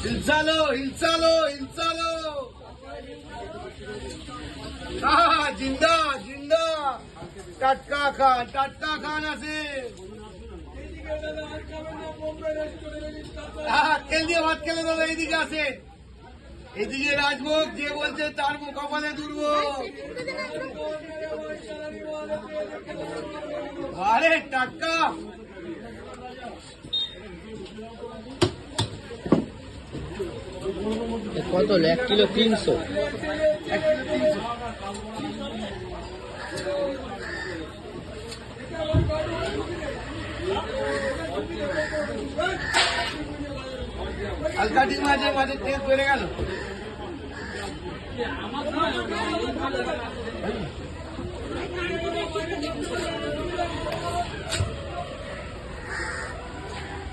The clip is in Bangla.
हिलचालो हिलचालो हिलचालो जिंदा जिंदा টাটকা খান আছে তেল দিয়ে ভাত খেলে দাদা এইদিকে আছে এদিকে রাজভোগ যে বলছে তার কপালে দুর্ভোগ আরে টাটকা কত 1 কিলো 300 হালকা ডিম আছে মাঝে তেল বেড়ে গেল